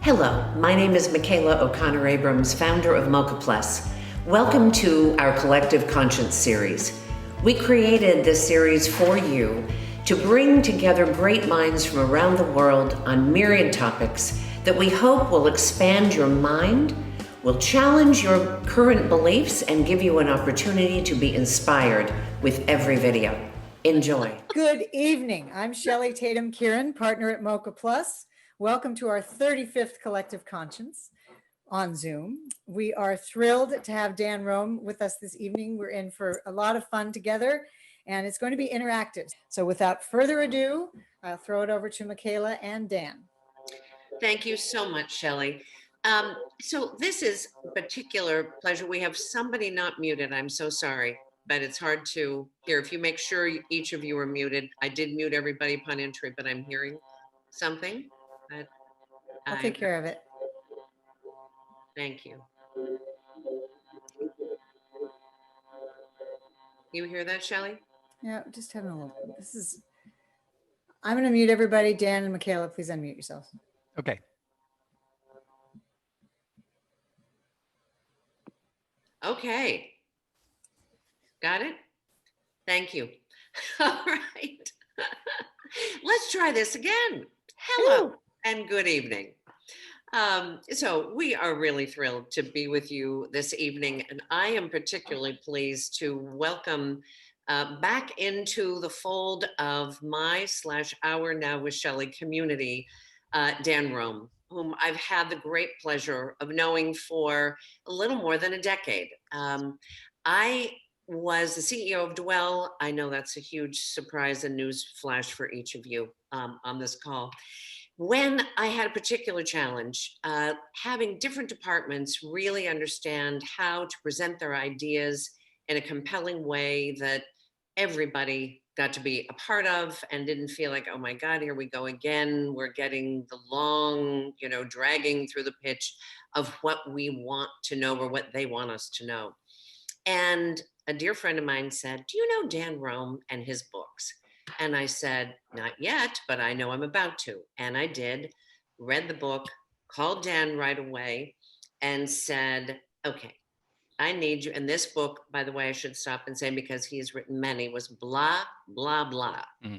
Hello, my name is Michaela O'Connor Abrams, founder of Mocha Plus. Welcome to our Collective Conscience series. We created this series for you to bring together great minds from around the world on myriad topics that we hope will expand your mind, will challenge your current beliefs, and give you an opportunity to be inspired with every video. Enjoy. Good evening. I'm Shelley Tatum Kieran, partner at Mocha Plus. Welcome to our 35th Collective Conscience on Zoom. We are thrilled to have Dan Rome with us this evening. We're in for a lot of fun together, and it's going to be interactive. So without further ado, I'll throw it over to Michaela and Dan. Thank you so much, Shelley. So this is a particular pleasure. We have somebody not muted. I'm so sorry, but it's hard to hear. If you make sure each of you are muted. I did mute everybody upon entry, but I'm hearing something. I'll take care of it. Thank you. You hear that, Shelley? Yeah, just having a little, I'm going to mute everybody. Dan and Michaela, please unmute yourselves. Okay. Okay. Got it? Thank you. All right. Let's try this again. Hello and good evening. So we are really thrilled to be with you this evening, and I am particularly pleased to welcome back into the fold of my/our Now with Shelley community, Dan Rome, whom I've had the great pleasure of knowing for a little more than a decade. I was the CEO of Dwell. I know that's a huge surprise and news flash for each of you on this call. When I had a particular challenge, having different departments really understand how to present their ideas in a compelling way that everybody got to be a part of and didn't feel like, oh my God, here we go again. We're getting the long, dragging through the pitch of what we want to know or what they want us to know. And a dear friend of mine said, do you know Dan Rome and his books? And I said, not yet, but I know I'm about to. And I did, read the book, called Dan right away and said, okay, I need you. And this book, by the way, I should stop and say, because he has written many, was blah, blah, blah. Mm-hmm.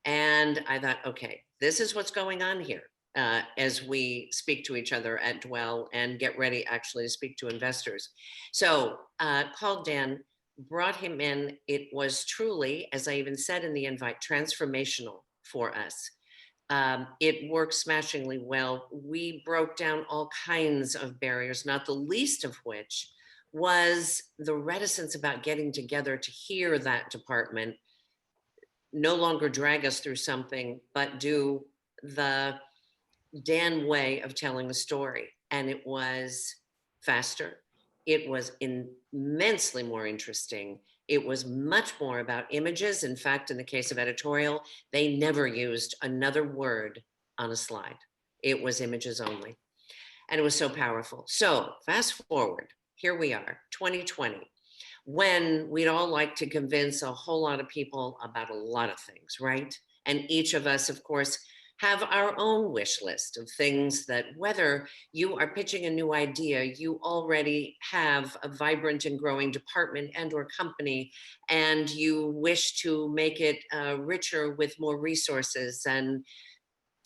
And I thought, okay, this is what's going on here as we speak to each other at Dwell and get ready actually to speak to investors. So called Dan, brought him in. It was truly, as I even said in the invite, transformational for us. It worked smashingly well. We broke down all kinds of barriers, not the least of which was the reticence about getting together to hear that department no longer drag us through something, but do the Dan way of telling a story. And it was faster. It was immensely more interesting. It was much more about images. In fact, in the case of editorial, they never used another word on a slide. It was images only. And it was so powerful. So fast forward, here we are, 2020, when we'd all like to convince a whole lot of people about a lot of things, right? And each of us, of course, have our own wish list of things that whether you are pitching a new idea, you already have a vibrant and growing department and or company, and you wish to make it richer with more resources and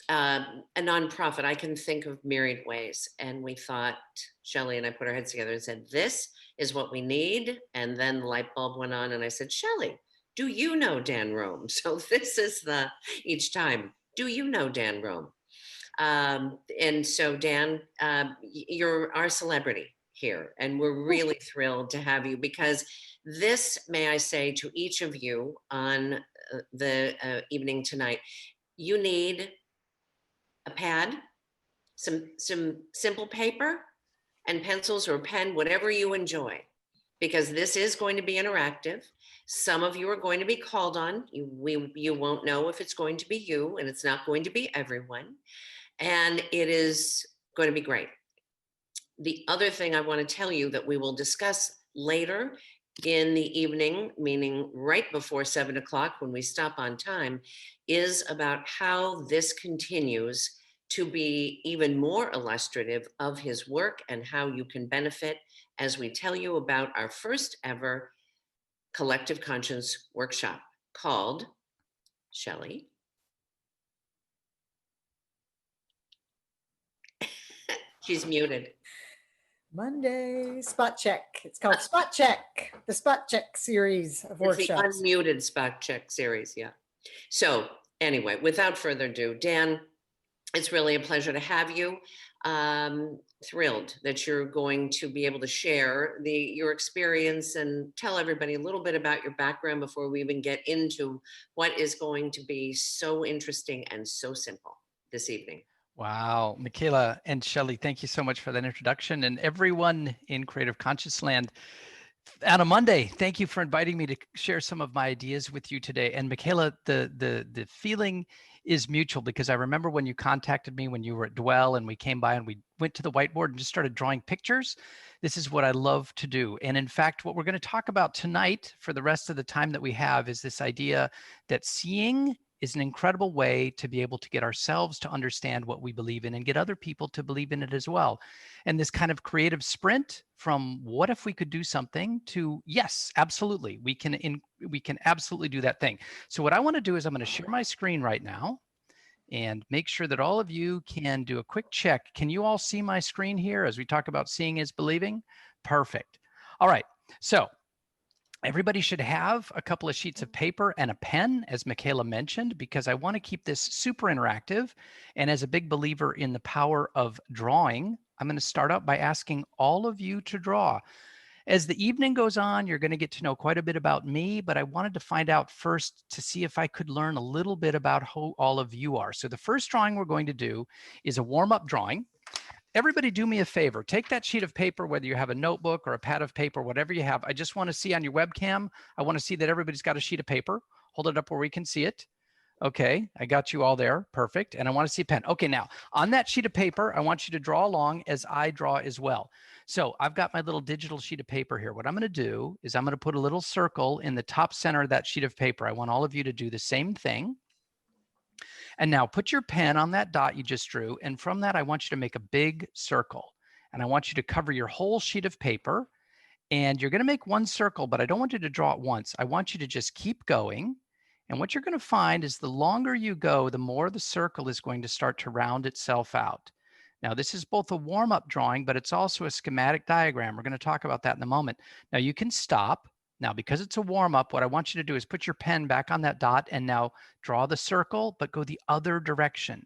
a nonprofit. I can think of myriad ways. And we thought, Shelley and I put our heads together and said, this is what we need. And then the light bulb went on and I said, Shelley, do you know Dan Rome? So this is each time. Do you know Dan Rome? And so Dan, you're our celebrity here, and we're really thrilled to have you because this, may I say to each of you on the evening tonight, you need a pad, some simple paper and pencils or a pen, whatever you enjoy, because this is going to be interactive. Some of you are going to be called on. You won't know if it's going to be you, and it's not going to be everyone. And it is going to be great. The other thing I want to tell you that we will discuss later in the evening, meaning right before 7 o'clock when we stop on time, is about how this continues to be even more illustrative of his work and how you can benefit as we tell you about our first ever collective conscience workshop called, Shelley. She's muted. Monday spot check. It's called Spot Check, the Spot Check series of It's the workshops. unmuted spot check series. Yeah. So anyway, without further ado, Dan, it's really a pleasure to have you. Thrilled that you're going to be able to share your experience and tell everybody a little bit about your background before we even get into what is going to be so interesting and so simple this evening. Wow, Michaela and Shelley, thank you so much for that introduction. And everyone in Creative Conscious Land, on a Monday, thank you for inviting me to share some of my ideas with you today. And Michaela, the feeling is mutual, because I remember when you contacted me when you were at Dwell and we came by and we went to the whiteboard and just started drawing pictures. This is what I love to do. And in fact, what we're going to talk about tonight for the rest of the time that we have is this idea that seeing is an incredible way to be able to get ourselves to understand what we believe in and get other people to believe in it as well. And this kind of creative sprint from what if we could do something to yes, absolutely, we can absolutely do that thing. So what I want to do is I'm going to share my screen right now and make sure that all of you can do a quick check. Can you all see my screen here as we talk about seeing is believing? Perfect. All right. So everybody should have a couple of sheets of paper and a pen, as Michaela mentioned, because I want to keep this super interactive. And as a big believer in the power of drawing, I'm going to start out by asking all of you to draw. As the evening goes on, you're going to get to know quite a bit about me, but I wanted to find out first to see if I could learn a little bit about who all of you are. So the first drawing we're going to do is a warm-up drawing. Everybody do me a favor. Take that sheet of paper, whether you have a notebook or a pad of paper, whatever you have. I just want to see on your webcam, I want to see that everybody's got a sheet of paper. Hold it up where we can see it. Okay, I got you all there. Perfect. And I want to see a pen. Okay, now on that sheet of paper, I want you to draw along as I draw as well. So I've got my little digital sheet of paper here. What I'm going to do is I'm going to put a little circle in the top center of that sheet of paper. I want all of you to do the same thing. And now put your pen on that dot you just drew. And from that, I want you to make a big circle. And I want you to cover your whole sheet of paper. And you're going to make one circle, but I don't want you to draw it once. I want you to just keep going. And what you're going to find is the longer you go, the more the circle is going to start to round itself out. Now, this is both a warm-up drawing, but it's also a schematic diagram. We're going to talk about that in a moment. Now, you can stop. Now, because it's a warm-up, what I want you to do is put your pen back on that dot and now draw the circle, but go the other direction.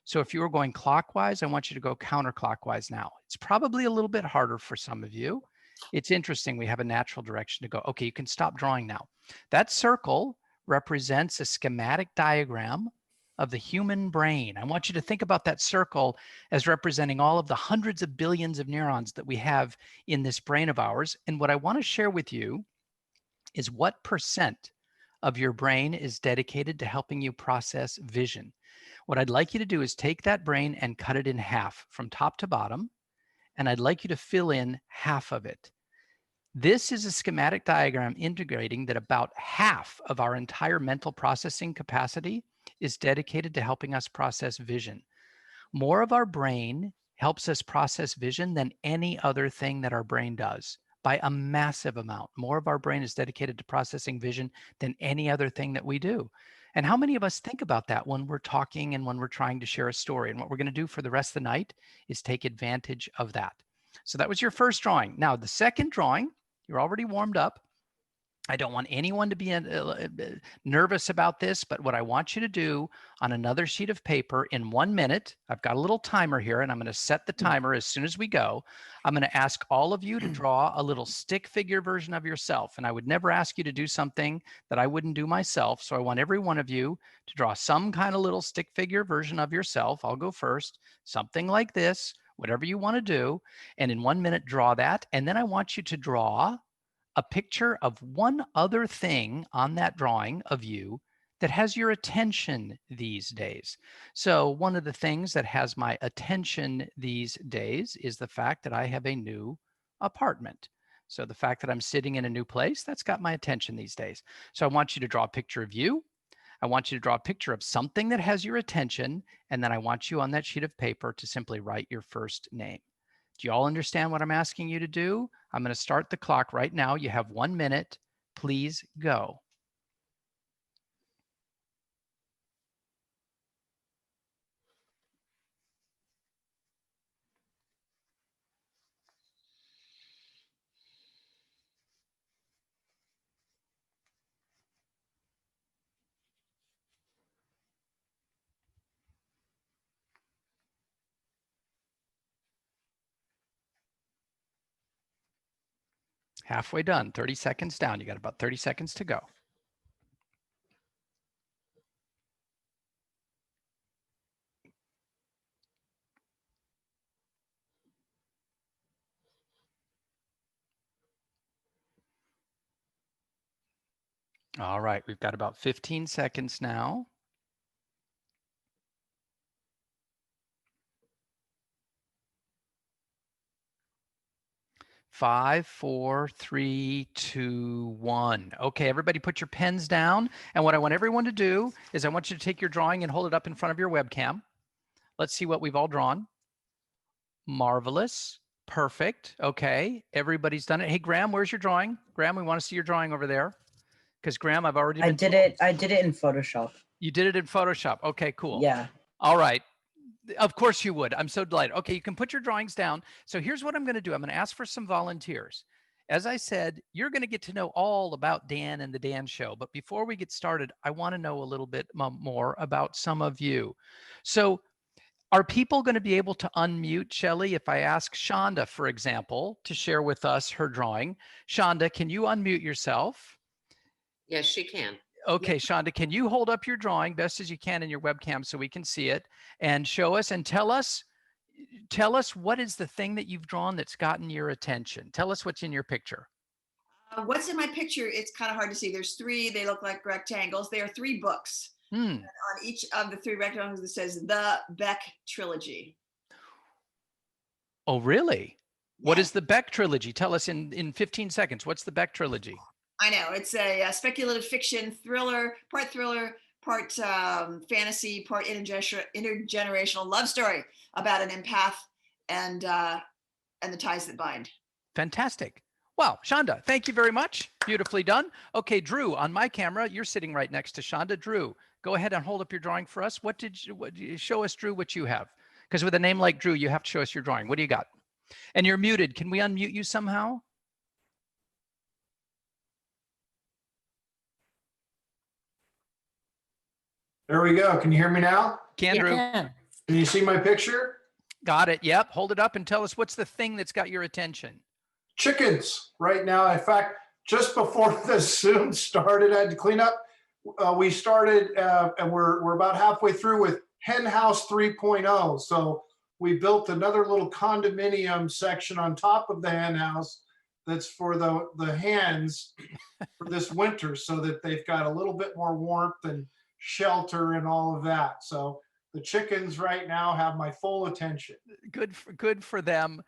So if you were going clockwise, I want you to go counterclockwise now. It's probably a little bit harder for some of you. It's interesting. We have a natural direction to go. Okay, you can stop drawing now. That circle represents a schematic diagram of the human brain. I want you to think about that circle as representing all of the hundreds of billions of neurons that we have in this brain of ours. And what I want to share with you is what percent of your brain is dedicated to helping you process vision. What I'd like you to do is take that brain and cut it in half from top to bottom, and I'd like you to fill in half of it. This is a schematic diagram integrating that about half of our entire mental processing capacity is dedicated to helping us process vision. More of our brain helps us process vision than any other thing that our brain does by a massive amount. More of our brain is dedicated to processing vision than any other thing that we do. And how many of us think about that when we're talking and when we're trying to share a story? And what we're going to do for the rest of the night is take advantage of that. So that was your first drawing. Now, the second drawing, you're already warmed up. I don't want anyone to be nervous about this, but what I want you to do on another sheet of paper in 1 minute, I've got a little timer here and I'm going to set the timer as soon as we go. I'm going to ask all of you to draw a little stick figure version of yourself. And I would never ask you to do something that I wouldn't do myself. So I want every one of you to draw some kind of little stick figure version of yourself. I'll go first, something like this, whatever you want to do. And in 1 minute, draw that. And then I want you to draw a picture of one other thing on that drawing of you that has your attention these days. So one of the things that has my attention these days is the fact that I have a new apartment. So the fact that I'm sitting in a new place, that's got my attention these days. So I want you to draw a picture of you. I want you to draw a picture of something that has your attention, and then I want you on that sheet of paper to simply write your first name. Do you all understand what I'm asking you to do? I'm going to start the clock right now. You have 1 minute. Please go. Halfway done, 30 seconds down. You got about 30 seconds to go. All right, we've got about 15 seconds now. 5, 4, 3, 2, 1. Okay, everybody put your pens down. And what I want everyone to do is I want you to take your drawing and hold it up in front of your webcam. Let's see what we've all drawn. Marvelous. Perfect. Okay, everybody's done it. Hey, Graham, where's your drawing? Graham, we want to see your drawing over there. Because Graham, I've already I did it in Photoshop. You did it in Photoshop. Okay, cool. Yeah. All right. Of course you would. I'm so delighted. Okay, you can put your drawings down. So here's what I'm going to do. I'm going to ask for some volunteers. As I said, you're going to get to know all about Dan and the Dan Show. But before we get started, I want to know a little bit more about some of you. So are people going to be able to unmute, Shelley, if I ask Shonda, for example, to share with us her drawing? Shonda, can you unmute yourself? Yes, she can. Okay, Shonda, can you hold up your drawing best as you can in your webcam so we can see it and show us and tell us what is the thing that you've drawn that's gotten your attention? Tell us what's in your picture. What's in my picture? It's kind of hard to see. There's 3. They look like rectangles. There are 3 books. On each of the 3 rectangles, it says the Beck Trilogy. Oh, really? Yes. What is the Beck Trilogy? Tell us in 15 seconds. What's the Beck Trilogy? I know. It's a speculative fiction thriller, part fantasy, part intergenerational love story about an empath and the ties that bind. Fantastic. Wow, Shonda, thank you very much. Beautifully done. Okay, Drew, on my camera, you're sitting right next to Shonda. Drew, go ahead and hold up your drawing for us. Show us, Drew, what you have? Because with a name like Drew, you have to show us your drawing. What do you got? And you're muted. Can we unmute you somehow? There we go. Can you hear me now? Can, Drew? Can you see my picture? Got it. Yep. Hold it up and tell us what's the thing that's got your attention. Chickens right now. In fact, just before the Zoom started, I had to clean up. We started and we're about halfway through with Hen House 3.0. So we built another little condominium section on top of the hen house that's for the hens for this winter, so that they've got a little bit more warmth and shelter and all of that. So the chickens right now have my full attention. Good for them.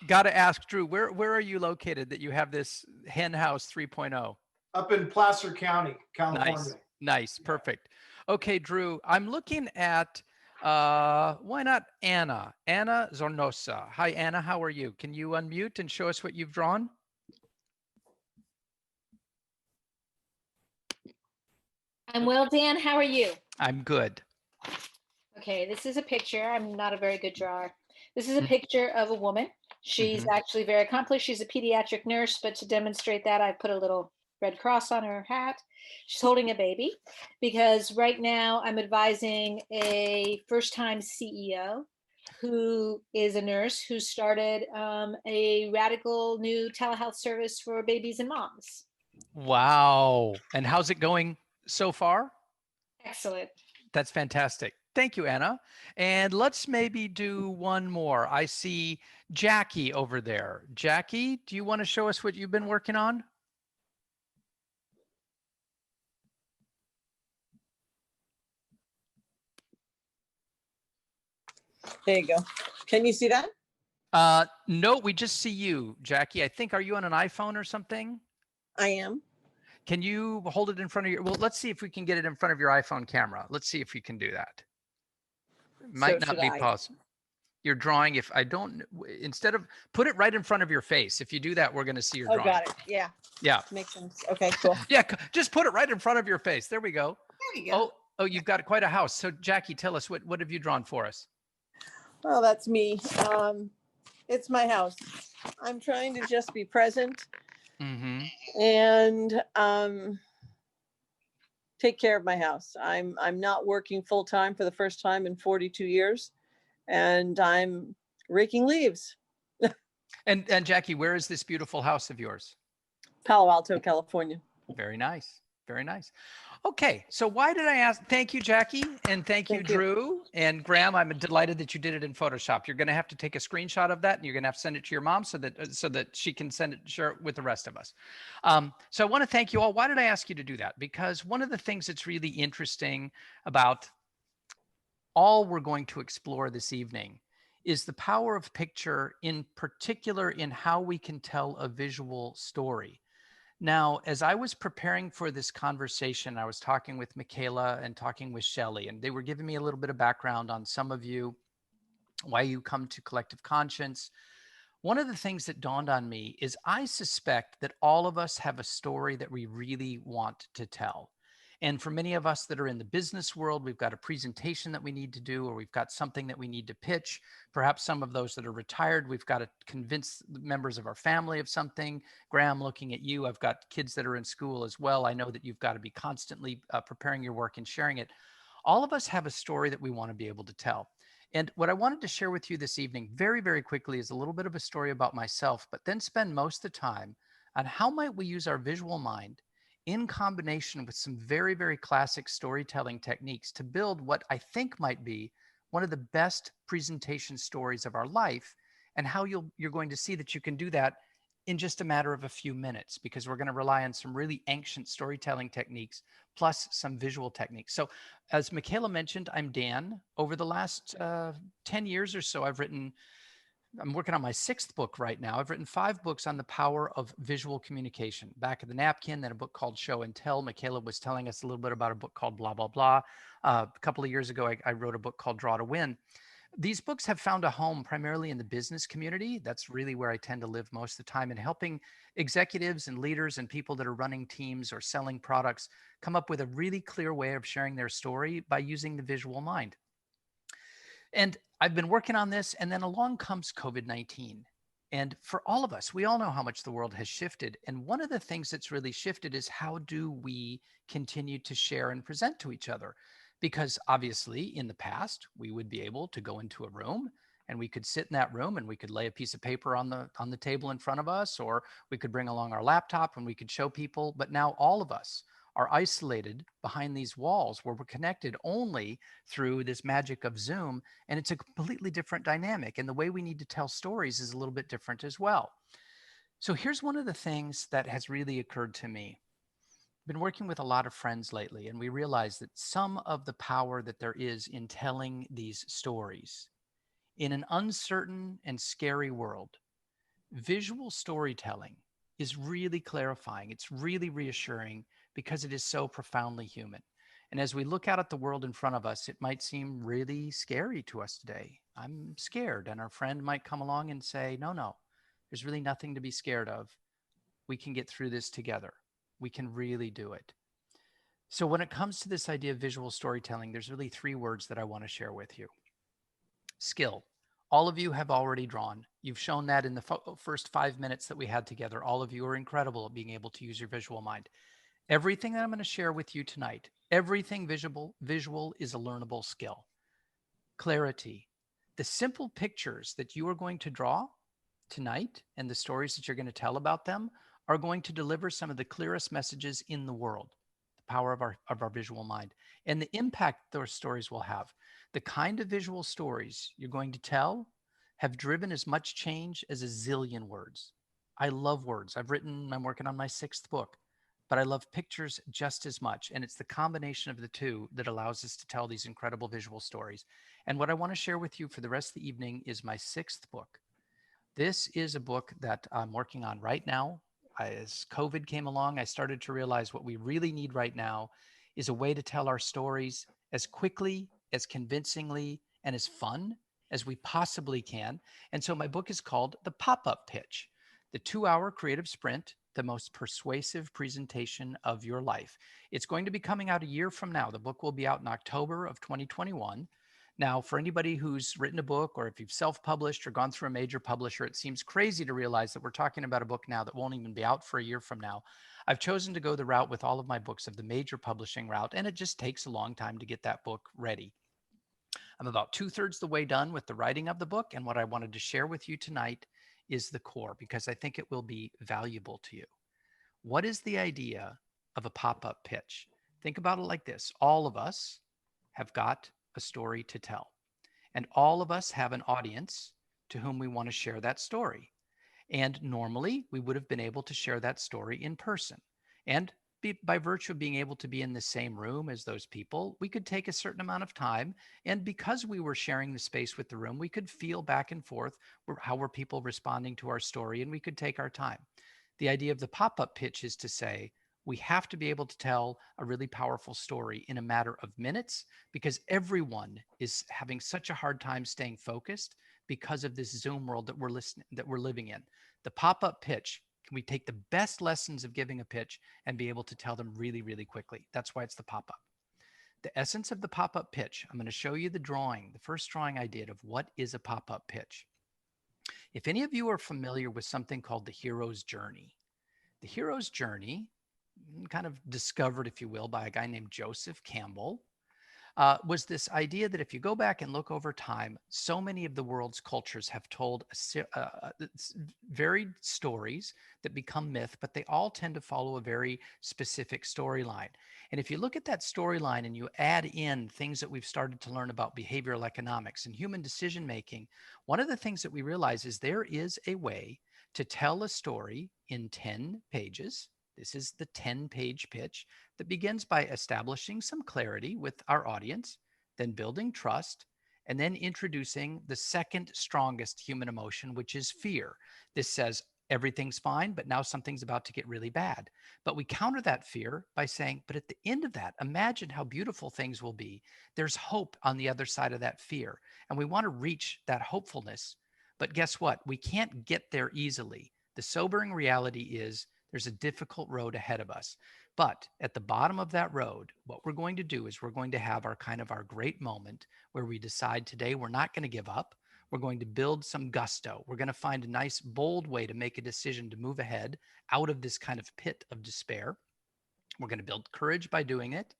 Got to ask, Drew, where are you located that you have this Hen House 3.0? Up in Placer County, California. Nice. Perfect. Okay, Drew, I'm looking at, why not Anna? Anna Zornosa. Hi, Anna, how are you? Can you unmute and show us what you've drawn? I'm well, Dan. How are you? I'm good. Okay, this is a picture. I'm not a very good drawer. This is a picture of a woman. She's actually very accomplished. She's a pediatric nurse, but to demonstrate that, I put a little Red Cross on her hat. She's holding a baby because right now I'm advising a first-time CEO who is a nurse who started a radical new telehealth service for babies and moms. Wow. And how's it going so far? Excellent. That's fantastic. Thank you, Anna. And let's maybe do one more. I see Jackie over there. Jackie, do you want to show us what you've been working on? There you go. Can you see that? No, we just see you, Jackie. I think, are you on an iPhone or something? I am. Can you hold it in front of your, well, let's see if we can get it in front of your iPhone camera. Let's see if you can do that. Might So not should be I? possible. You're drawing, if I don't, instead of, put it right in front of your face. If you do that, we're going to see your Oh, drawing. got it. Yeah, Yeah. makes sense. Okay, cool. Yeah, just put it right in front of your face. There we go. There you go. Oh, you've got quite a house. So Jackie, tell us, what have you drawn for us? Well, that's me. It's my house. I'm trying to just be present Mm-hmm. and take care of my house. I'm not working full time for the first time in 42 years, and I'm raking leaves. And Jackie, where is this beautiful house of yours? Palo Alto, California. Very nice. Very nice. Okay, so why did I ask? Thank you, Jackie, and thank you, Thank you. Drew and Graham. I'm delighted that you did it in Photoshop. You're going to have to take a screenshot of that, and you're going to have to send it to your mom so that she can share it with the rest of us. So I want to thank you all. Why did I ask you to do that? Because one of the things that's really interesting about all we're going to explore this evening is the power of picture, in particular in how we can tell a visual story. Now, as I was preparing for this conversation, I was talking with Michaela and talking with Shelley, and they were giving me a little bit of background on some of you, why you come to Collective Conscience. One of the things that dawned on me is I suspect that all of us have a story that we really want to tell. And for many of us that are in the business world, we've got a presentation that we need to do, or we've got something that we need to pitch. Perhaps some of those that are retired, we've got to convince members of our family of something. Graham, looking at you, I've got kids that are in school as well. I know that you've got to be constantly preparing your work and sharing it. All of us have a story that we want to be able to tell. And what I wanted to share with you this evening, very, very quickly, is a little bit of a story about myself, but then spend most of the time on how might we use our visual mind in combination with some very, very classic storytelling techniques to build what I think might be one of the best presentation stories of our life, and how you're going to see that you can do that in just a matter of a few minutes, because we're going to rely on some really ancient storytelling techniques plus some visual techniques. So as Michaela mentioned, I'm Dan. Over the last 10 years or so, I'm working on my 6th book right now. I've written 5 books on the power of visual communication. Back of the Napkin, then a book called Show and Tell. Michaela was telling us a little bit about a book called Blah, Blah, Blah. A couple of years ago, I wrote a book called Draw to Win. These books have found a home primarily in the business community. That's really where I tend to live most of the time, in helping executives and leaders and people that are running teams or selling products come up with a really clear way of sharing their story by using the visual mind. And I've been working on this, and then along comes COVID-19. And for all of us, we all know how much the world has shifted. And one of the things that's really shifted is, how do we continue to share and present to each other? Because obviously in the past, we would be able to go into a room and we could sit in that room and we could lay a piece of paper on the table in front of us, or we could bring along our laptop and we could show people. But now all of us are isolated behind these walls where we're connected only through this magic of Zoom. And it's a completely different dynamic. And the way we need to tell stories is a little bit different as well. So here's one of the things that has really occurred to me. I've been working with a lot of friends lately, and we realize that some of the power that there is in telling these stories in an uncertain and scary world, visual storytelling is really clarifying. It's really reassuring, because it is so profoundly human. And as we look out at the world in front of us, it might seem really scary to us today. I'm scared. And our friend might come along and say, no, there's really nothing to be scared of. We can get through this together. We can really do it. So when it comes to this idea of visual storytelling, there's really 3 words that I want to share with you. Skill. All of you have already drawn. You've shown that in the first 5 minutes that we had together. All of you are incredible at being able to use your visual mind. Everything that I'm going to share with you tonight, everything visual is a learnable skill. Clarity. The simple pictures that you are going to draw tonight and the stories that you're going to tell about them are going to deliver some of the clearest messages in the world. The power of our visual mind and the impact those stories will have. The kind of visual stories you're going to tell have driven as much change as a zillion words. I love words. I'm working on my 6th book. But I love pictures just as much. And it's the combination of the two that allows us to tell these incredible visual stories. And what I want to share with you for the rest of the evening is my 6th book. This is a book that I'm working on right now. as COVID came along, I started to realize what we really need right now is a way to tell our stories as quickly, as convincingly, and as fun as we possibly can. And so my book is called The Pop-Up Pitch, the 2-hour creative sprint, the most persuasive presentation of your life. It's going to be coming out a year from now. The book will be out in October of 2021. Now, for anybody who's written a book, or if you've self-published or gone through a major publisher, it seems crazy to realize that we're talking about a book now that won't even be out for a year from now. I've chosen to go the route with all of my books of the major publishing route, and it just takes a long time to get that book ready. I'm about 2/3 the way done with the writing of the book, and what I wanted to share with you tonight is the core, because I think it will be valuable to you. What is the idea of a pop-up pitch? Think about it like this. All of us have got a story to tell, and all of us have an audience to whom we want to share that story. And normally we would have been able to share that story in person. And by virtue of being able to be in the same room as those people, we could take a certain amount of time. And because we were sharing the space with the room, we could feel back and forth how were people responding to our story, and we could take our time. The idea of the pop-up pitch is to say, we have to be able to tell a really powerful story in a matter of minutes, because everyone is having such a hard time staying focused because of this Zoom world that we're living in. The pop-up pitch, can we take the best lessons of giving a pitch and be able to tell them really, really quickly? That's why it's the pop-up. The essence of the pop-up pitch, I'm going to show you the drawing, the first drawing I did of what is a pop-up pitch. If any of you are familiar with something called the hero's journey, the hero's journey, kind of discovered, if you will, by a guy named Joseph Campbell, was this idea that if you go back and look over time, so many of the world's cultures have told varied stories that become myth, but they all tend to follow a very specific storyline. And if you look at that storyline and you add in things that we've started to learn about behavioral economics and human decision making, one of the things that we realize is there is a way to tell a story in 10 pages. This is the 10-page pitch that begins by establishing some clarity with our audience, then building trust, and then introducing the second strongest human emotion, which is fear. This says everything's fine, but now something's about to get really bad. But we counter that fear by saying, but at the end of that, imagine how beautiful things will be. There's hope on the other side of that fear. And we want to reach that hopefulness. But guess what? We can't get there easily. The sobering reality is there's a difficult road ahead of us. But at the bottom of that road, what we're going to do is we're going to have our great moment where we decide today we're not going to give up. We're going to build some gusto. We're going to find a nice, bold way to make a decision to move ahead out of this kind of pit of despair. We're going to build courage by doing it.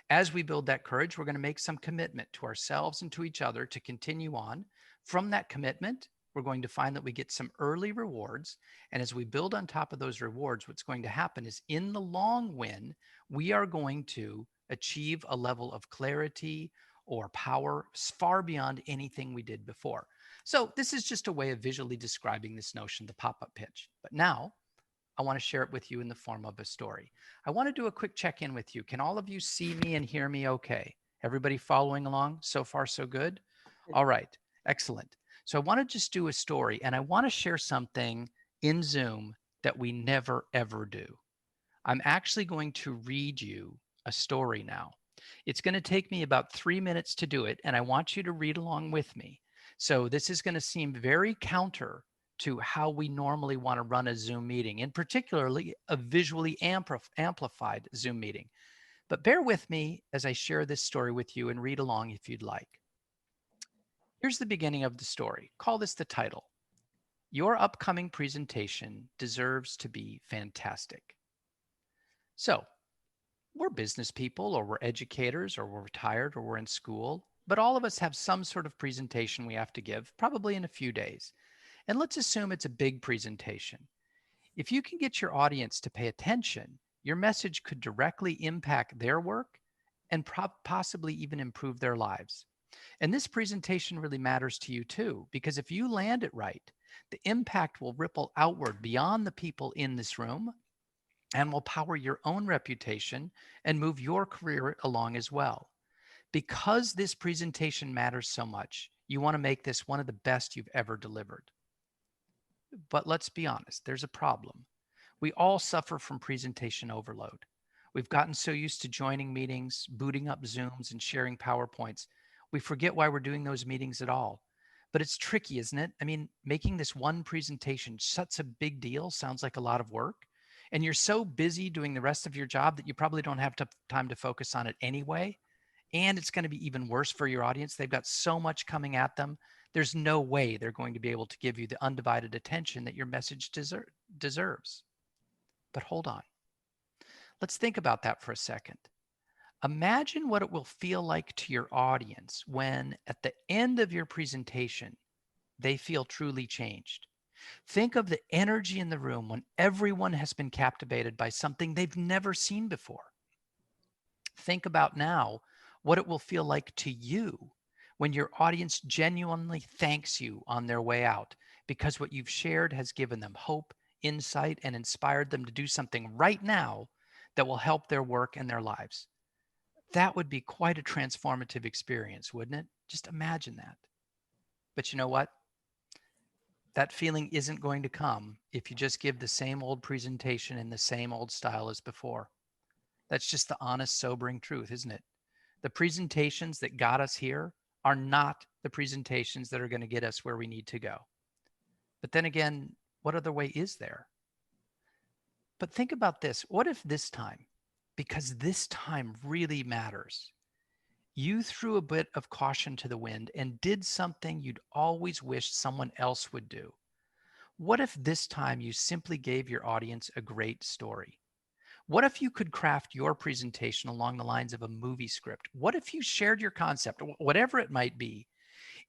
As we build that courage, we're going to make some commitment to ourselves and to each other to continue on. From that commitment, we're going to find that we get some early rewards. And as we build on top of those rewards, what's going to happen is in the long win, we are going to achieve a level of clarity or power far beyond anything we did before. So this is just a way of visually describing this notion, the pop-up pitch. But now I want to share it with you in the form of a story. I want to do a quick check-in with you. Can all of you see me and hear me okay? Everybody following along? So far, so good? All right, excellent. So I want to just do a story, and I want to share something in Zoom that we never, ever do. I'm actually going to read you a story now. It's going to take me about 3 minutes to do it, and I want you to read along with me. So this is going to seem very counter to how we normally want to run a Zoom meeting, and particularly a visually amplified Zoom meeting. But bear with me as I share this story with you and read along if you'd like. Here's the beginning of the story. Call this the title. Your upcoming presentation deserves to be fantastic. So, we're business people, or we're educators, or we're retired, or we're in school, but all of us have some sort of presentation we have to give, probably in a few days. And let's assume it's a big presentation. If you can get your audience to pay attention, your message could directly impact their work and possibly even improve their lives. And this presentation really matters to you too, because if you land it right, the impact will ripple outward beyond the people in this room and will power your own reputation and move your career along as well. Because this presentation matters so much, you want to make this one of the best you've ever delivered. But let's be honest, there's a problem. We all suffer from presentation overload. We've gotten so used to joining meetings, booting up Zooms, and sharing PowerPoints. We forget why we're doing those meetings at all. But it's tricky, isn't it? I mean, making this one presentation such a big deal sounds like a lot of work. And you're so busy doing the rest of your job that you probably don't have time to focus on it anyway. And it's going to be even worse for your audience. They've got so much coming at them. There's no way they're going to be able to give you the undivided attention that your message deserves. But hold on. Let's think about that for a second. Imagine what it will feel like to your audience when, at the end of your presentation, they feel truly changed. Think of the energy in the room when everyone has been captivated by something they've never seen before. Think about now what it will feel like to you when your audience genuinely thanks you on their way out because what you've shared has given them hope, insight, and inspired them to do something right now that will help their work and their lives. That would be quite a transformative experience, wouldn't it? Just imagine that. But you know what? That feeling isn't going to come if you just give the same old presentation in the same old style as before. That's just the honest, sobering truth, isn't it? The presentations that got us here are not the presentations that are going to get us where we need to go. But then again, what other way is there? But think about this. What if this time, because this time really matters, you threw a bit of caution to the wind and did something you'd always wished someone else would do? What if this time you simply gave your audience a great story? What if you could craft your presentation along the lines of a movie script? What if you shared your concept, whatever it might be,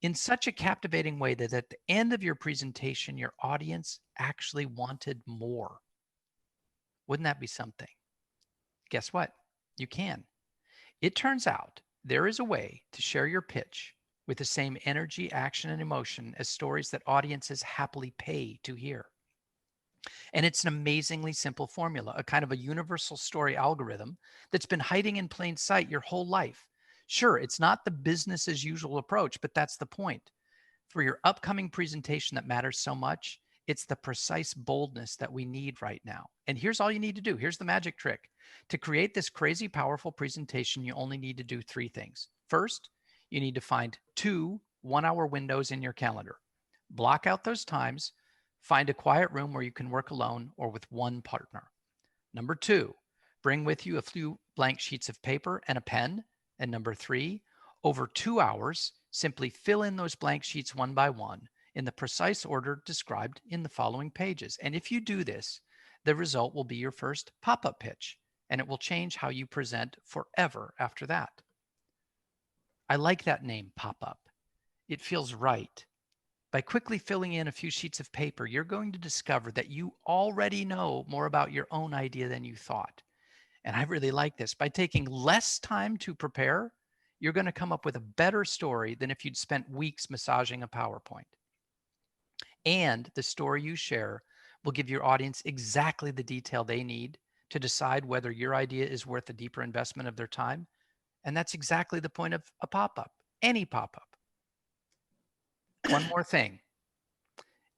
in such a captivating way that at the end of your presentation, your audience actually wanted more? Wouldn't that be something? Guess what? You can. It turns out there is a way to share your pitch with the same energy, action, and emotion as stories that audiences happily pay to hear. And it's an amazingly simple formula, a kind of a universal story algorithm that's been hiding in plain sight your whole life. Sure, it's not the business as usual approach, but that's the point. For your upcoming presentation that matters so much, it's the precise boldness that we need right now. And here's all you need to do. Here's the magic trick. To create this crazy powerful presentation, you only need to do 3 things. First, you need to find 2 one-hour windows in your calendar. Block out those times. Find a quiet room where you can work alone or with one partner. Number 2, bring with you a few blank sheets of paper and a pen. And number 3, over 2 hours, simply fill in those blank sheets one by one in the precise order described in the following pages. And if you do this, the result will be your first pop-up pitch, and it will change how you present forever after that. I like that name, pop-up. It feels right. By quickly filling in a few sheets of paper, you're going to discover that you already know more about your own idea than you thought. And I really like this. By taking less time to prepare, you're going to come up with a better story than if you'd spent weeks massaging a PowerPoint. And the story you share will give your audience exactly the detail they need to decide whether your idea is worth a deeper investment of their time. And that's exactly the point of a pop-up, any pop-up. One more thing.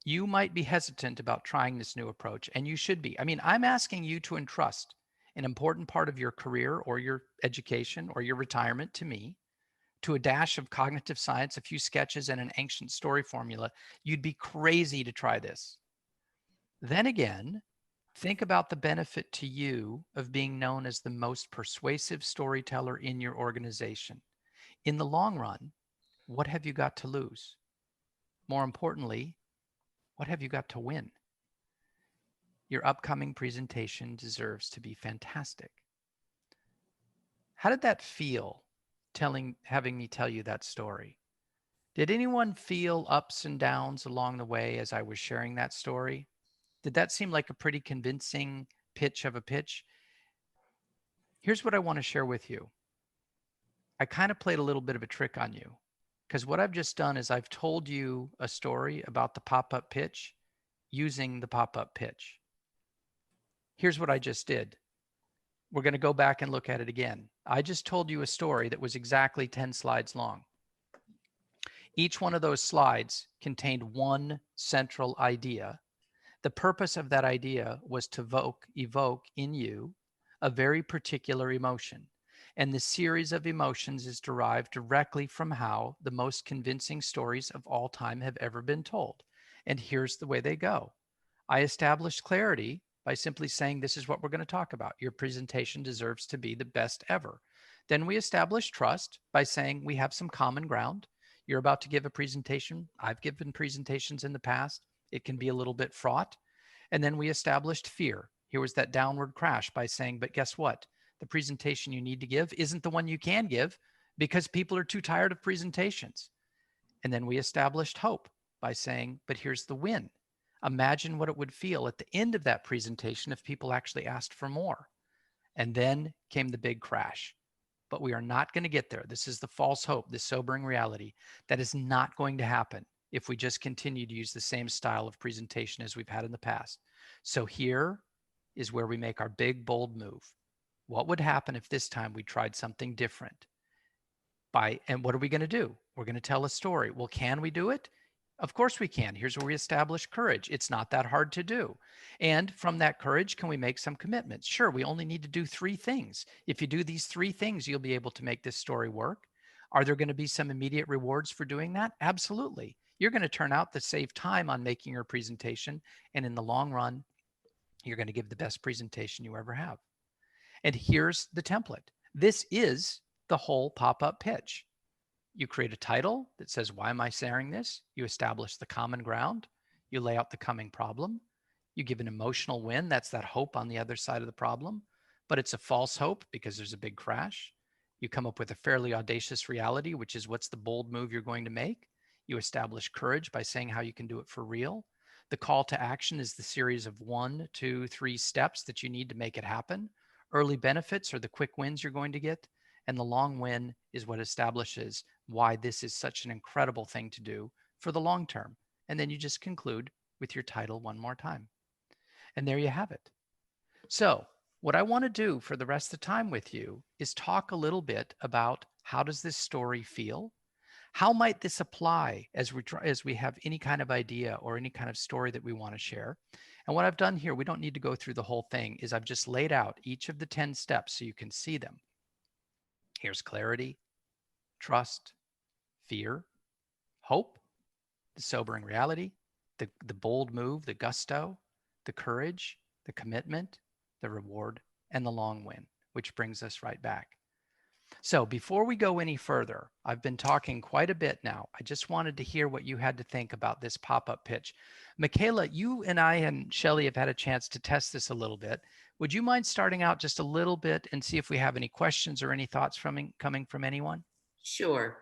You might be hesitant about trying this new approach, and you should be. I mean, I'm asking you to entrust an important part of your career or your education or your retirement to me, to a dash of cognitive science, a few sketches, and an ancient story formula. You'd be crazy to try this. Then again, think about the benefit to you of being known as the most persuasive storyteller in your organization. In the long run, what have you got to lose? More importantly, what have you got to win? Your upcoming presentation deserves to be fantastic. How did that feel, having me tell you that story? Did anyone feel ups and downs along the way as I was sharing that story? Did that seem like a pretty convincing pitch of a pitch? Here's what I want to share with you. I kind of played a little bit of a trick on you, because what I've just done is I've told you a story about the pop-up pitch using the pop-up pitch. Here's what I just did. We're going to go back and look at it again. I just told you a story that was exactly 10 slides long. Each one of those slides contained one central idea The purpose of that idea was to evoke in you a very particular emotion. And the series of emotions is derived directly from how the most convincing stories of all time have ever been told. And here's the way they go. I established clarity by simply saying, this is what we're going to talk about. Your presentation deserves to be the best ever. Then we established trust by saying we have some common ground. You're about to give a presentation. I've given presentations in the past. It can be a little bit fraught. And then we established fear. Here was that downward crash by saying, but guess what? The presentation you need to give isn't the one you can give because people are too tired of presentations. And then we established hope by saying, but here's the win. Imagine what it would feel at the end of that presentation if people actually asked for more. And then came the big crash. But we are not going to get there. This is the false hope, the sobering reality. That is not going to happen if we just continue to use the same style of presentation as we've had in the past. So here is where we make our big, bold move. What would happen if this time we tried something different? And what are we going to do? We're going to tell a story. Well, can we do it? Of course we can. Here's where we establish courage. It's not that hard to do. And from that courage, can we make some commitments? Sure, we only need to do 3 things. If you do these 3 things, you'll be able to make this story work. Are there going to be some immediate rewards for doing that? Absolutely. You're going to turn out to save time on making your presentation. And in the long run, you're going to give the best presentation you ever have. And here's the template. This is the whole pop-up pitch. You create a title that says, why am I sharing this? You establish the common ground. You lay out the coming problem. You give an emotional win. That's that hope on the other side of the problem. But it's a false hope because there's a big crash. You come up with a fairly audacious reality, which is what's the bold move you're going to make. You establish courage by saying how you can do it for real. The call to action is the series of 1, 2, 3 steps that you need to make it happen. Early benefits are the quick wins you're going to get. And the long win is what establishes why this is such an incredible thing to do for the long term. And then you just conclude with your title one more time. And there you have it. So what I want to do for the rest of the time with you is talk a little bit about how does this story feel? How might this apply as we have any kind of idea or any kind of story that we want to share? And what I've done here, we don't need to go through the whole thing, is I've just laid out each of the 10 steps so you can see them. Here's clarity, trust, fear, hope, the sobering reality, the bold move, the gusto, the courage, the commitment, the reward, and the long win, which brings us right back. So before we go any further, I've been talking quite a bit now. I just wanted to hear what you had to think about this pop-up pitch. Michaela, you and I and Shelley have had a chance to test this a little bit. Would you mind starting out just a little bit and see if we have any questions or any thoughts coming from anyone? Sure.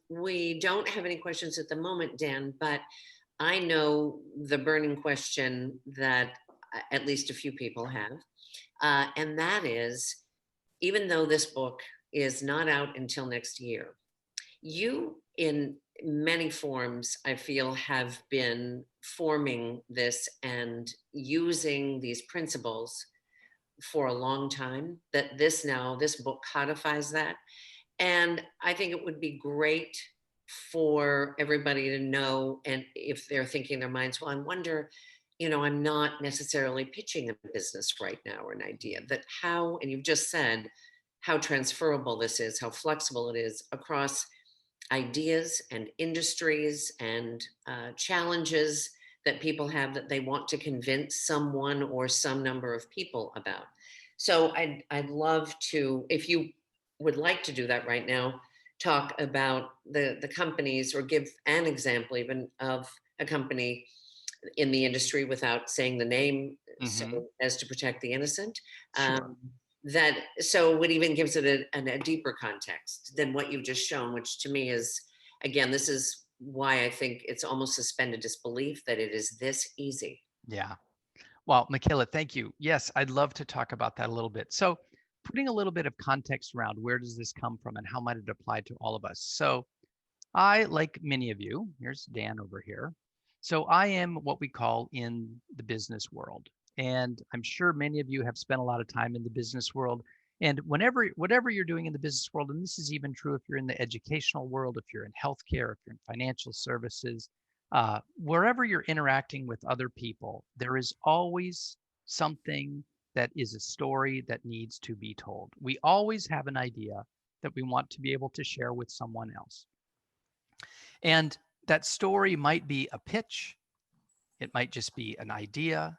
We don't have any questions at the moment, Dan, but I know the burning question that at least a few people have, and that is, even though this book is not out until next year, you, in many forms, I feel, have been forming this and using these principles for a long time, that this book codifies that. And I think it would be great for everybody to know, and if they're thinking in their minds, well, I wonder, I'm not necessarily pitching a business right now or an idea, that how, and you've just said how transferable this is, how flexible it is across ideas and industries and challenges that people have that they want to convince someone or some number of people about. So I'd love to, if you would like to do that right now, talk about the companies, or give an example even of a company in the industry without saying the name, so as to protect the innocent. Sure. So it even gives it a deeper context than what you've just shown, which to me is, again, this is why I think it's almost suspended disbelief that it is this easy. Yeah. Well, Michaela, thank you. Yes, I'd love to talk about that a little bit. So putting a little bit of context around where does this come from and how might it apply to all of us? So I, like many of you, here's Dan over here. So I am what we call in the business world. And I'm sure many of you have spent a lot of time in the business world. And whatever you're doing in the business world, and this is even true if you're in the educational world, if you're in healthcare, if you're in financial services, Wherever you're interacting with other people, there is always something that is a story that needs to be told. We always have an idea that we want to be able to share with someone else. And that story might be a pitch, it might just be an idea,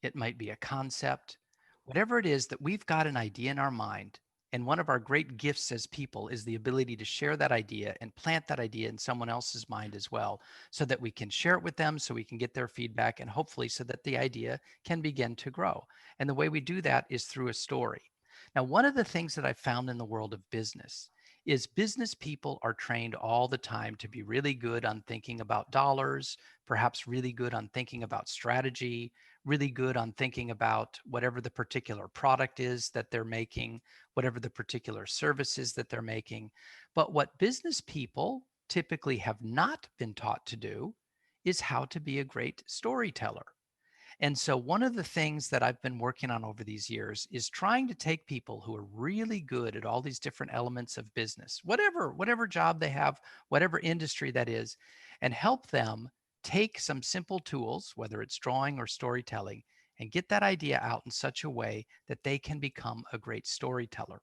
it might be a concept, whatever it is that we've got an idea in our mind. And one of our great gifts as people is the ability to share that idea and plant that idea in someone else's mind as well, so that we can share it with them, so we can get their feedback, and hopefully so that the idea can begin to grow. And the way we do that is through a story. Now, one of the things that I found in the world of business is business people are trained all the time to be really good on thinking about dollars, perhaps really good on thinking about strategy, really good on thinking about whatever the particular product is that they're making, whatever the particular service is that they're making. But what business people typically have not been taught to do is how to be a great storyteller. And so one of the things that I've been working on over these years is trying to take people who are really good at all these different elements of business, whatever job they have, whatever industry that is, and help them take some simple tools, whether it's drawing or storytelling, and get that idea out in such a way that they can become a great storyteller.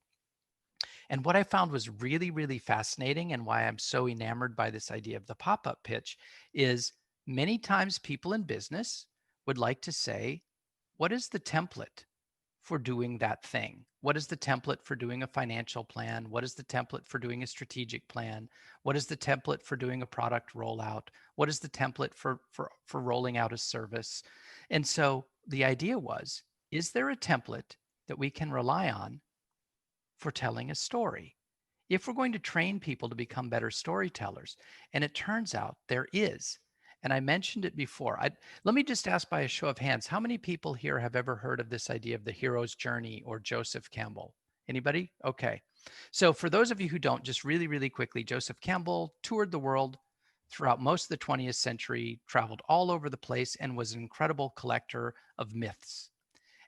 And what I found was really, really fascinating, and why I'm so enamored by this idea of the pop-up pitch, is many times people in business would like to say, what is the template for doing that thing? What is the template for doing a financial plan? What is the template for doing a strategic plan? What is the template for doing a product rollout? What is the template for rolling out a service? And so the idea was, is there a template that we can rely on for telling a story if we're going to train people to become better storytellers? And it turns out there is. And I mentioned it before. Let me just ask by a show of hands, how many people here have ever heard of this idea of the hero's journey or Joseph Campbell? Anybody? Okay. So for those of you who don't, just really, really quickly, Joseph Campbell toured the world throughout most of the 20th century, traveled all over the place, and was an incredible collector of myths.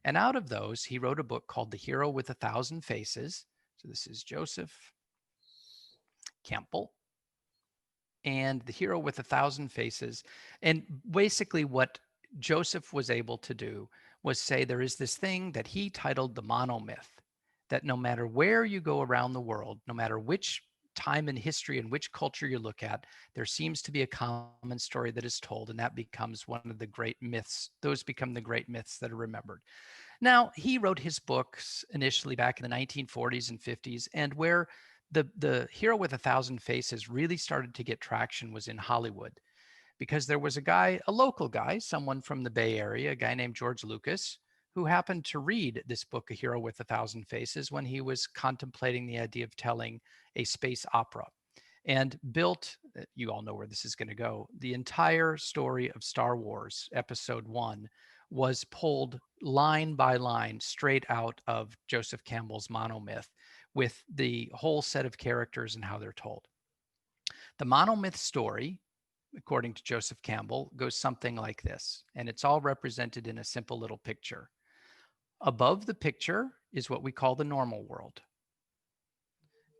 And out of those, he wrote a book called The Hero with a Thousand Faces. So this is Joseph Campbell and The Hero with a Thousand Faces. And basically what Joseph was able to do was say there is this thing that he titled the monomyth, that no matter where you go around the world, no matter which time in history and which culture you look at, there seems to be a common story that is told, and that becomes one of the great myths. Those become the great myths that are remembered. Now, he wrote his books initially back in the 1940s and 50s, and where the Hero with a Thousand Faces really started to get traction was in Hollywood, because there was a guy, a local guy, someone from the Bay Area, a guy named George Lucas, who happened to read this book, A Hero with a Thousand Faces, when he was contemplating the idea of telling a space opera, and built, you all know where this is going to go, the entire story of Star Wars Episode 1 was pulled line by line straight out of Joseph Campbell's monomyth, with the whole set of characters and how they're told. The monomyth story, according to Joseph Campbell, goes something like this, and it's all represented in a simple little picture. Above the picture is what we call the normal world.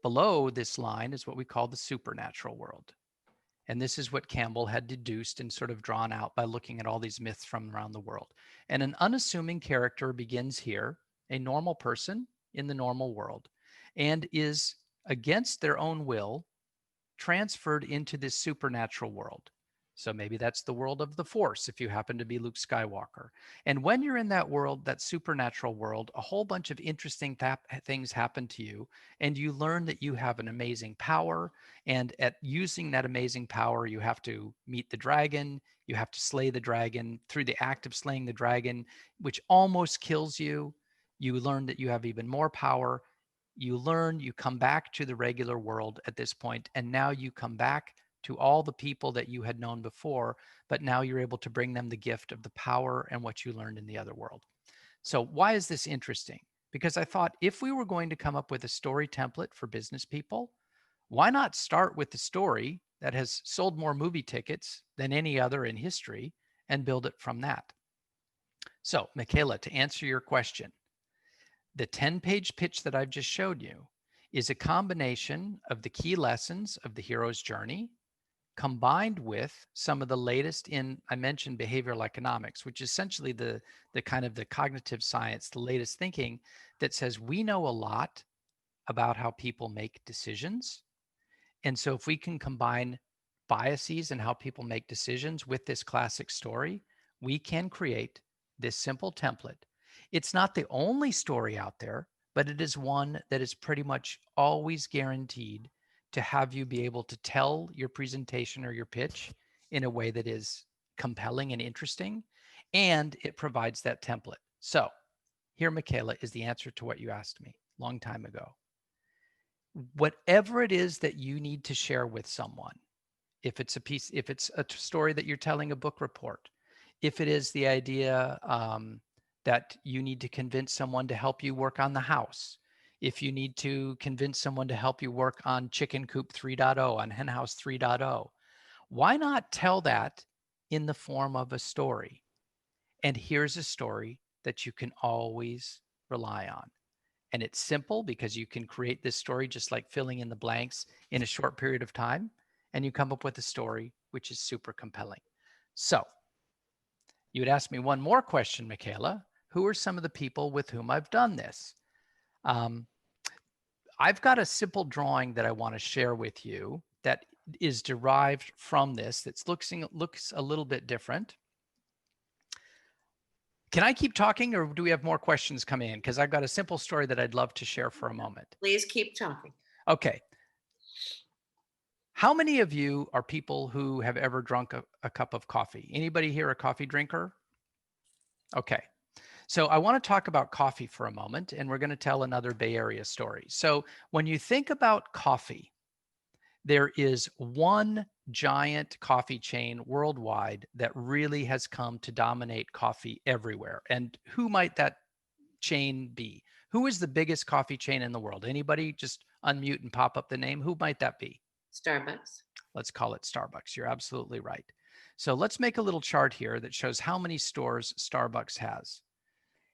Below this line is what we call the supernatural world. And this is what Campbell had deduced and sort of drawn out by looking at all these myths from around the world. And an unassuming character begins here, a normal person in the normal world, and is against their own will transferred into this supernatural world. So maybe that's the world of the Force if you happen to be Luke Skywalker. And when you're in that world, that supernatural world, a whole bunch of interesting things happen to you, and you learn that you have an amazing power. And at using that amazing power, you have to meet the dragon, you have to slay the dragon. Through the act of slaying the dragon, which almost kills you, you learn that you have even more power. You learn, you come back to the regular world at this point, and now you come back to all the people that you had known before, but now you're able to bring them the gift of the power and what you learned in the other world. So why is this interesting? Because I thought, if we were going to come up with a story template for business people, why not start with the story that has sold more movie tickets than any other in history and build it from that? So, Michaela, to answer your question, the 10-page pitch that I've just showed you is a combination of the key lessons of the hero's journey, combined with some of the latest in, I mentioned behavioral economics, which is essentially the kind of the cognitive science, the latest thinking that says we know a lot about how people make decisions. And so if we can combine biases and how people make decisions with this classic story, we can create this simple template. It's not the only story out there, but it is one that is pretty much always guaranteed to have you be able to tell your presentation or your pitch in a way that is compelling and interesting, and it provides that template. So here, Michaela, is the answer to what you asked me a long time ago. Whatever it is that you need to share with someone, if it's a story that you're telling a book report, if it is the idea that you need to convince someone to help you work on the house, if you need to convince someone to help you work on Chicken Coop 3.0, on Hen House 3.0, why not tell that in the form of a story? And here's a story that you can always rely on. And it's simple because you can create this story just like filling in the blanks in a short period of time, and you come up with a story which is super compelling. So you would ask me one more question, Michaela. Who are some of the people with whom I've done this? I've got a simple drawing that I want to share with you that is derived from this. That looks a little bit different. Can I keep talking, or do we have more questions coming in? Because I've got a simple story that I'd love to share for a moment. Please keep talking. Okay. How many of you are people who have ever drunk a cup of coffee? Anybody here a coffee drinker? Okay. So I want to talk about coffee for a moment, and we're going to tell another Bay Area story. So when you think about coffee, there is one giant coffee chain worldwide that really has come to dominate coffee everywhere. And who might that chain be? Who is the biggest coffee chain in the world? Anybody? Just unmute and pop up the name. Who might that be? Starbucks. Let's call it Starbucks. You're absolutely right. So let's make a little chart here that shows how many stores Starbucks has.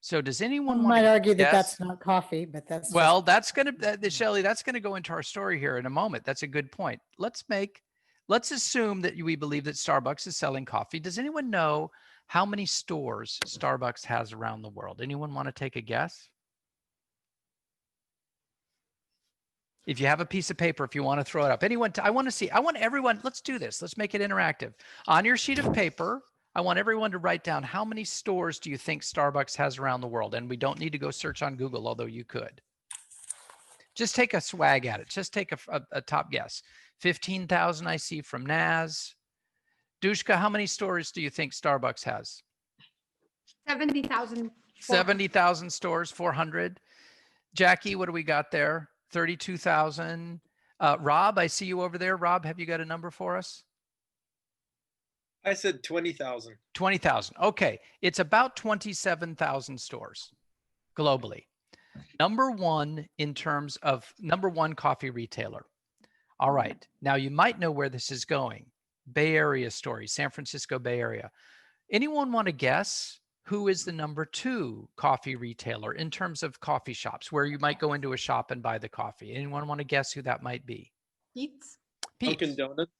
So does anyone want might to argue that guess? that's not coffee, but that's Well, that's going to, Shelley, that's going to go into our story here in a moment. That's a good point. Let's assume that we believe that Starbucks is selling coffee. Does anyone know how many stores Starbucks has around the world? Anyone want to take a guess? If you have a piece of paper, if you want to throw it up, I want everyone, let's do this. Let's make it interactive. On your sheet of paper, I want everyone to write down how many stores do you think Starbucks has around the world? And we don't need to go search on Google, although you could. Just take a swag at it. Just take a top guess. 15,000 I see from Naz. Dushka, how many stores do you think Starbucks has? 70,000. 70,000 stores, 400. Jackie, what do we got there? 32,000. Rob, I see you over there. Rob, have you got a number for us? I said 20,000. 20,000. Okay. It's about 27,000 stores globally. Number one coffee retailer. All right. Now you might know where this is going. Bay Area story, San Francisco Bay Area. Anyone want to guess who is the number 2 coffee retailer in terms of coffee shops where you might go into a shop and buy the coffee? Anyone want to guess who that might be? Pete's. Dunkin' Donuts.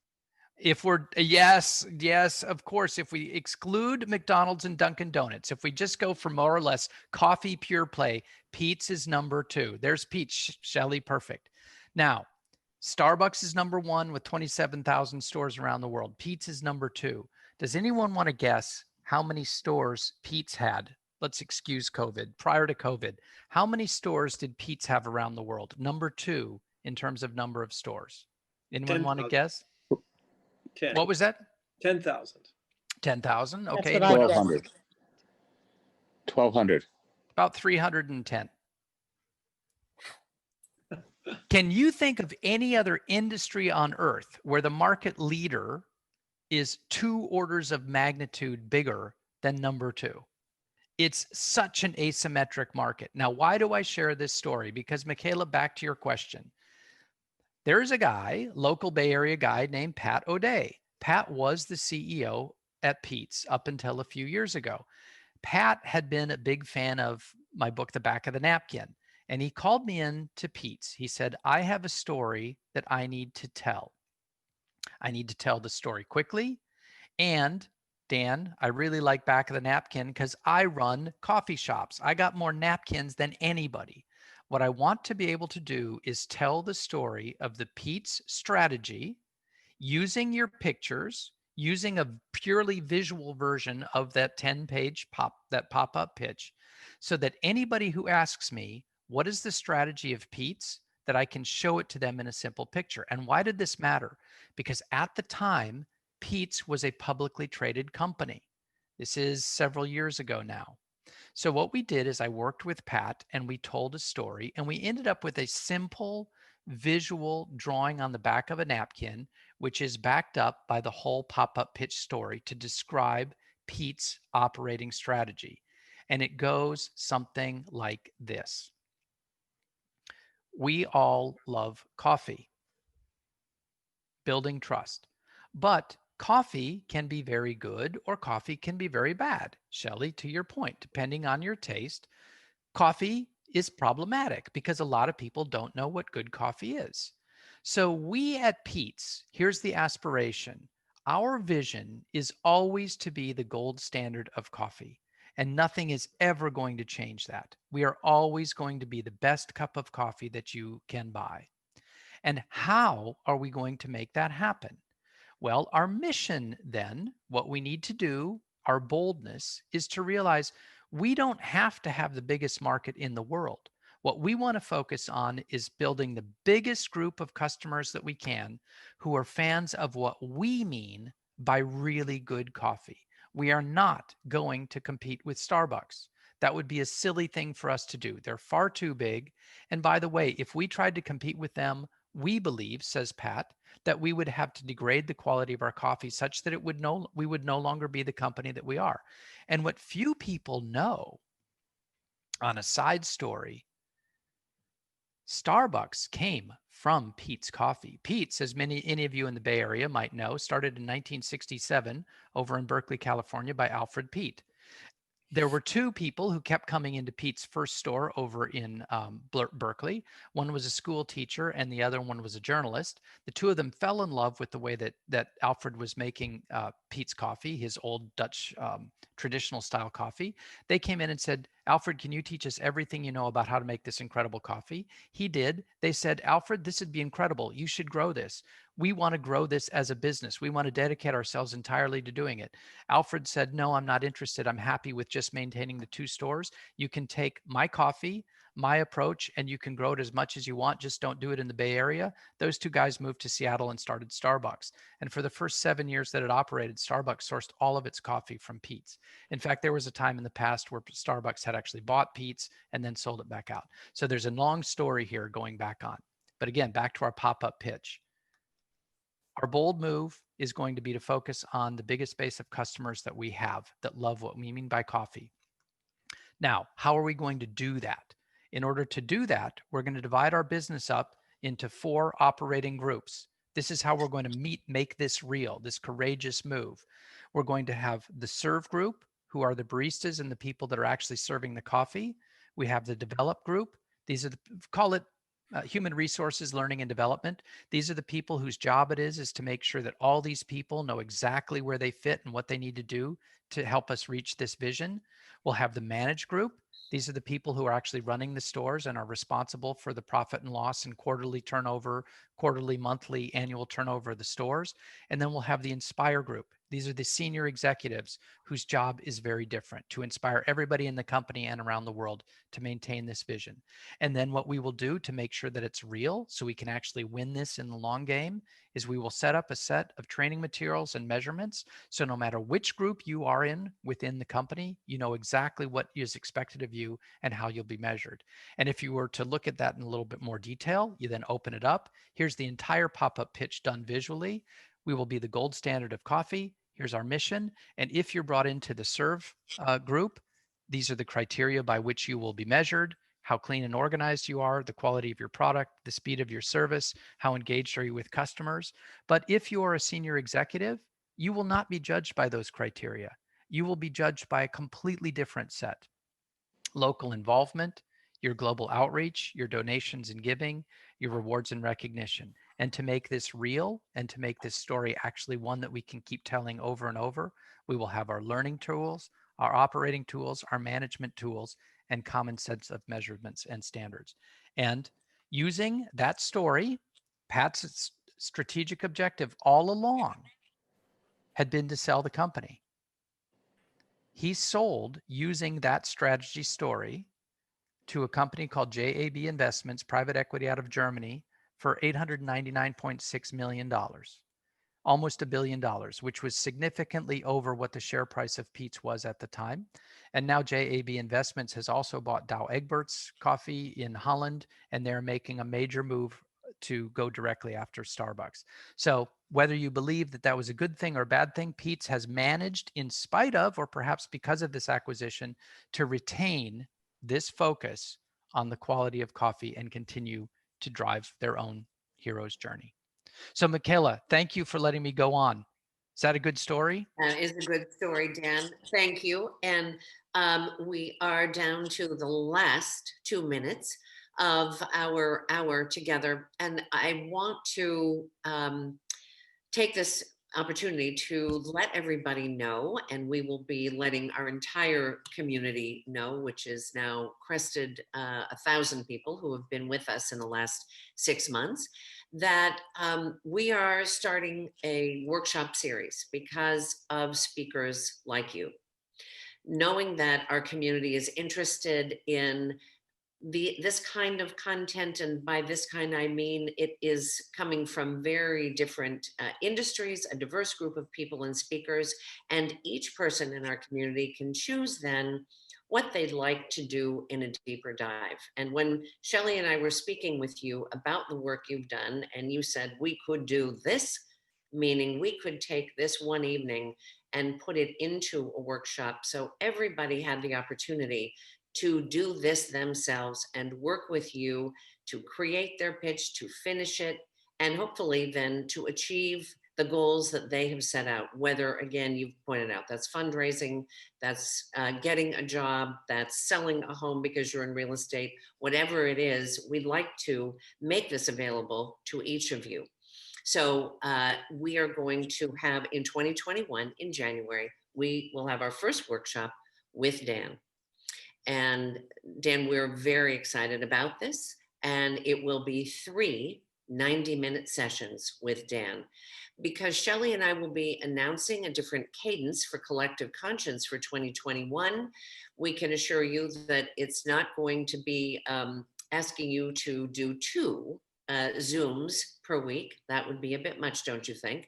Yes, of course. If we exclude McDonald's and Dunkin' Donuts, if we just go for more or less coffee pure play, Pete's is number 2. There's Pete's, Shelley, perfect. Now, Starbucks is number 1 with 27,000 stores around the world. Pete's is number 2. Does anyone want to guess how many stores Pete's had? Let's excuse COVID. Prior to COVID, how many stores did Pete's have around the world? Number 2 in terms of number of stores. Anyone want to guess? 10. What was that? 10,000. 10,000. Okay. what I guessed. 1,200. 1,200. About 310. Can you think of any other industry on earth where the market leader is 2 orders of magnitude bigger than number 2? It's such an asymmetric market. Now, why do I share this story? Because Michaela, back to your question. There is a guy, local Bay Area guy named Pat O'Day. Pat was the CEO at Pete's up until a few years ago. Pat had been a big fan of my book, The Back of the Napkin, and he called me in to Pete's. He said, I have a story that I need to tell. I need to tell the story quickly. And Dan, I really like back of the napkin because I run coffee shops. I got more napkins than anybody. What I want to be able to do is tell the story of the Pete's strategy using your pictures, using a purely visual version of that 10-page pop-up pitch, so that anybody who asks me, what is the strategy of Pete's, that I can show it to them in a simple picture. And why did this matter? Because at the time, Pete's was a publicly traded company. This is several years ago now. So what we did is I worked with Pat and we told a story, and we ended up with a simple visual drawing on the back of a napkin, which is backed up by the whole pop-up pitch story to describe Pete's operating strategy. And it goes something like this. We all love coffee, building trust. But coffee can be very good or coffee can be very bad. Shelley, to your point, depending on your taste, coffee is problematic because a lot of people don't know what good coffee is. So we at Pete's, here's the aspiration. Our vision is always to be the gold standard of coffee, and nothing is ever going to change that. We are always going to be the best cup of coffee that you can buy. And how are we going to make that happen? Well, our mission then, what we need to do, our boldness, is to realize we don't have to have the biggest market in the world. What we want to focus on is building the biggest group of customers that we can who are fans of what we mean by really good coffee. We are not going to compete with Starbucks. That would be a silly thing for us to do. They're far too big. And by the way, if we tried to compete with them, we believe, says Pat, that we would have to degrade the quality of our coffee such that we would no longer be the company that we are. And what few people know, on a side story, Starbucks came from Pete's Coffee. Pete's, as any of you in the Bay Area might know, started in 1967 over in Berkeley, California by Alfred Pete. There were two people who kept coming into Pete's first store over in Berkeley. One was a school teacher and the other one was a journalist. The two of them fell in love with the way that Alfred was making Pete's coffee, his old Dutch traditional style coffee. They came in and said, Alfred, can you teach us everything you know about how to make this incredible coffee? He did. They said, Alfred, this would be incredible. You should grow this. We want to grow this as a business. We want to dedicate ourselves entirely to doing it. Alfred said, no, I'm not interested. I'm happy with just maintaining the two stores. You can take my coffee, my approach, and you can grow it as much as you want. Just don't do it in the Bay Area. Those two guys moved to Seattle and started Starbucks. And for the first 7 years that it operated, Starbucks sourced all of its coffee from Pete's. In fact, there was a time in the past where Starbucks had actually bought Pete's and then sold it back out. So there's a long story here going back on. But again, back to our pop-up pitch. Our bold move is going to be to focus on the biggest base of customers that we have that love what we mean by coffee. Now, how are we going to do that? In order to do that, we're going to divide our business up into 4 operating groups. This is how we're going to make this real, this courageous move. We're going to have the serve group, who are the baristas and the people that are actually serving the coffee. We have the develop group. These are call it human resources, learning and development. These are the people whose job it is to make sure that all these people know exactly where they fit and what they need to do to help us reach this vision. We'll have the manage group. These are the people who are actually running the stores and are responsible for the profit and loss and quarterly turnover, quarterly, monthly, annual turnover of the stores. And then we'll have the inspire group. These are the senior executives whose job is very different, to inspire everybody in the company and around the world to maintain this vision. And then what we will do to make sure that it's real, so we can actually win this in the long game, is we will set up a set of training materials and measurements. So no matter which group you are in within the company, you know exactly what is expected of you and how you'll be measured. And if you were to look at that in a little bit more detail, you then open it up. Here's the entire pop-up pitch done visually. We will be the gold standard of coffee. Here's our mission. And if you're brought into the serve group, these are the criteria by which you will be measured: how clean and organized you are, the quality of your product, the speed of your service, how engaged are you with customers. But if you are a senior executive, you will not be judged by those criteria. You will be judged by a completely different set: local involvement, your global outreach, your donations and giving, your rewards and recognition. And to make this real and to make this story actually one that we can keep telling over and over, we will have our learning tools, our operating tools, our management tools, and common sense of measurements and standards. And using that story, Pat's strategic objective all along had been to sell the company. He sold using that strategy story to a company called JAB Investments, private equity out of Germany, for $899.6 million, almost $1 billion, which was significantly over what the share price of Peet's was at the time. And now JAB Investments has also bought Dow Egbert's coffee in Holland, and they're making a major move to go directly after Starbucks. So whether you believe that that was a good thing or a bad thing, Peet's has managed, in spite of, or perhaps because of this acquisition, to retain this focus on the quality of coffee and continue to drive their own hero's journey. So Michaela, thank you for letting me go on. Is that a good story? That is a good story, Dan. Thank you. And we are down to the last 2 minutes of our hour together. And I want to take this opportunity to let everybody know, and we will be letting our entire community know, which is now crested 1,000 people who have been with us in the last 6 months, that we are starting a workshop series because of speakers like you. Knowing that our community is interested in this kind of content, and by this kind I mean it is coming from very different industries, a diverse group of people and speakers, and each person in our community can choose then what they'd like to do in a deeper dive. And when Shelley and I were speaking with you about the work you've done, and you said we could do this, meaning we could take this one evening and put it into a workshop so everybody had the opportunity to do this themselves and work with you to create their pitch, to finish it, and hopefully then to achieve the goals that they have set out. Whether, again, you've pointed out, that's fundraising, that's getting a job, that's selling a home because you're in real estate, whatever it is, we'd like to make this available to each of you. So we are going to have in 2021, in January, we will have our first workshop with Dan. And Dan, we're very excited about this. And it will be 3 90-minute sessions with Dan, because Shelley and I will be announcing a different cadence for Collective Conscience for 2021. We can assure you that it's not going to be asking you to do 2 Zooms per week. That would be a bit much, don't you think?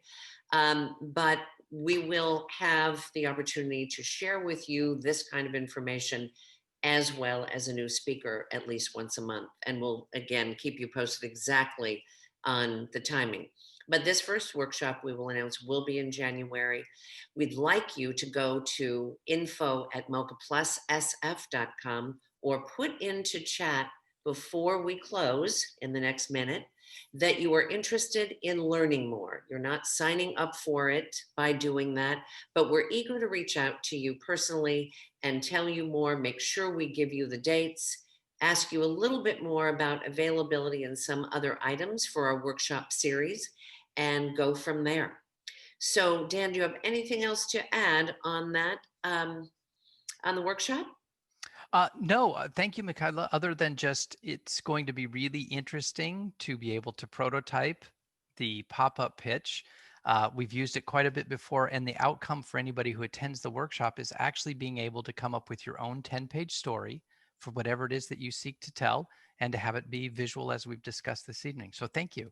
But we will have the opportunity to share with you this kind of information, as well as a new speaker at least once a month. And we'll, again, keep you posted exactly on the timing. But this first workshop we will announce will be in January. We'd like you to go to info@mochaplussf.com or put into chat before we close in the next minute that you are interested in learning more. You're not signing up for it by doing that, but we're eager to reach out to you personally and tell you more, make sure we give you the dates, ask you a little bit more about availability and some other items for our workshop series, and go from there. So Dan, do you have anything else to add on that, on the workshop? No, thank you, Michaela. Other than just, it's going to be really interesting to be able to prototype the pop-up pitch. We've used it quite a bit before, and the outcome for anybody who attends the workshop is actually being able to come up with your own 10-page story for whatever it is that you seek to tell, and to have it be visual as we've discussed this evening. So thank you.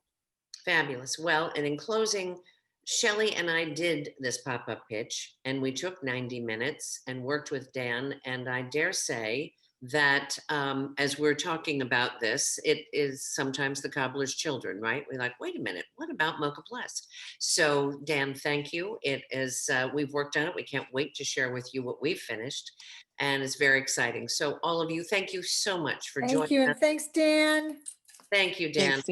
Fabulous. Well, and in closing, Shelley and I did this pop-up pitch, and we took 90 minutes and worked with Dan. And I dare say that as we're talking about this, it is sometimes the cobbler's children, right? We're like, wait a minute, what about Mocha Plus? So Dan, thank you. It is, we've worked on it. We can't wait to share with you what we've finished. And it's very exciting. So all of you, thank you so much for joining Thank you. us. And thanks, Dan. Thank you, Dan. Thanks,